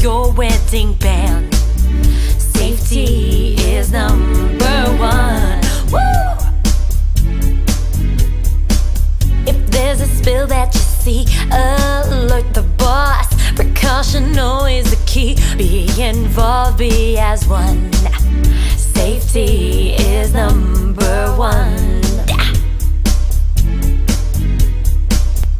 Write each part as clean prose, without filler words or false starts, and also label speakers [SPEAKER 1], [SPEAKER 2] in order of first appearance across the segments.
[SPEAKER 1] your wedding band. Safety is number one. Woo! If there's a spill that you see, alert the boss. Precaution always the key. Be involved, be as one. Safety is number one.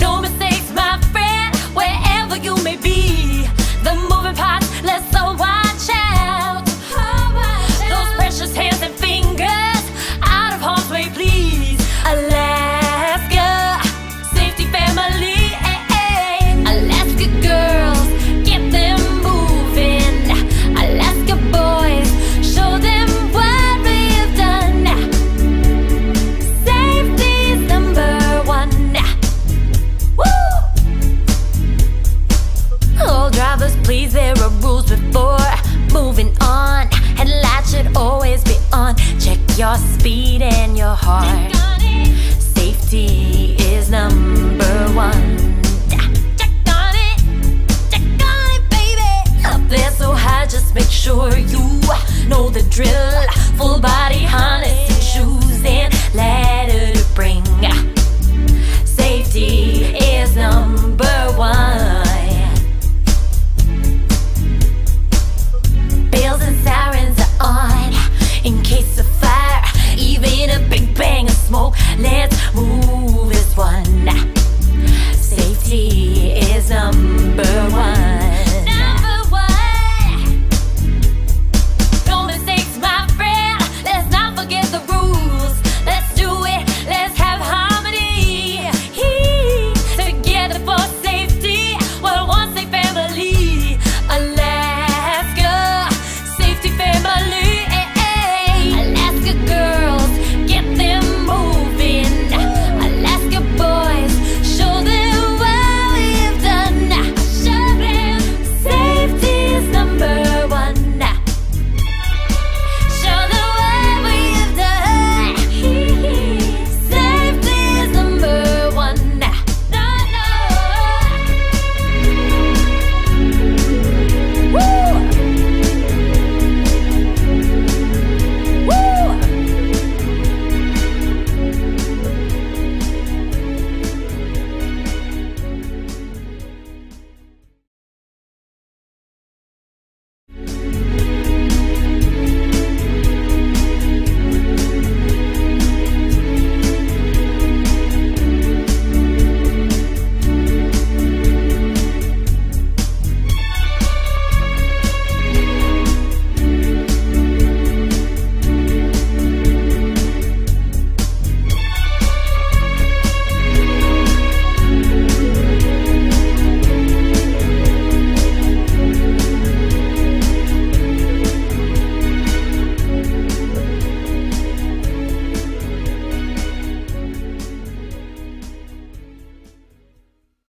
[SPEAKER 1] No mistakes, my friend, wherever you may be. The moving parts, let's all watch out. Those precious hands and fingers, out of harm's way, please. Alaska, safety family. Alaska girls, get them moving. Alaska boys, show them what we've done. Safety's number one. Woo! All drivers, please, there are rules before moving on. Headlights should always be on. Check your speed and your heart. Safety is number one. Up there so high, just make sure you know the drill. Full body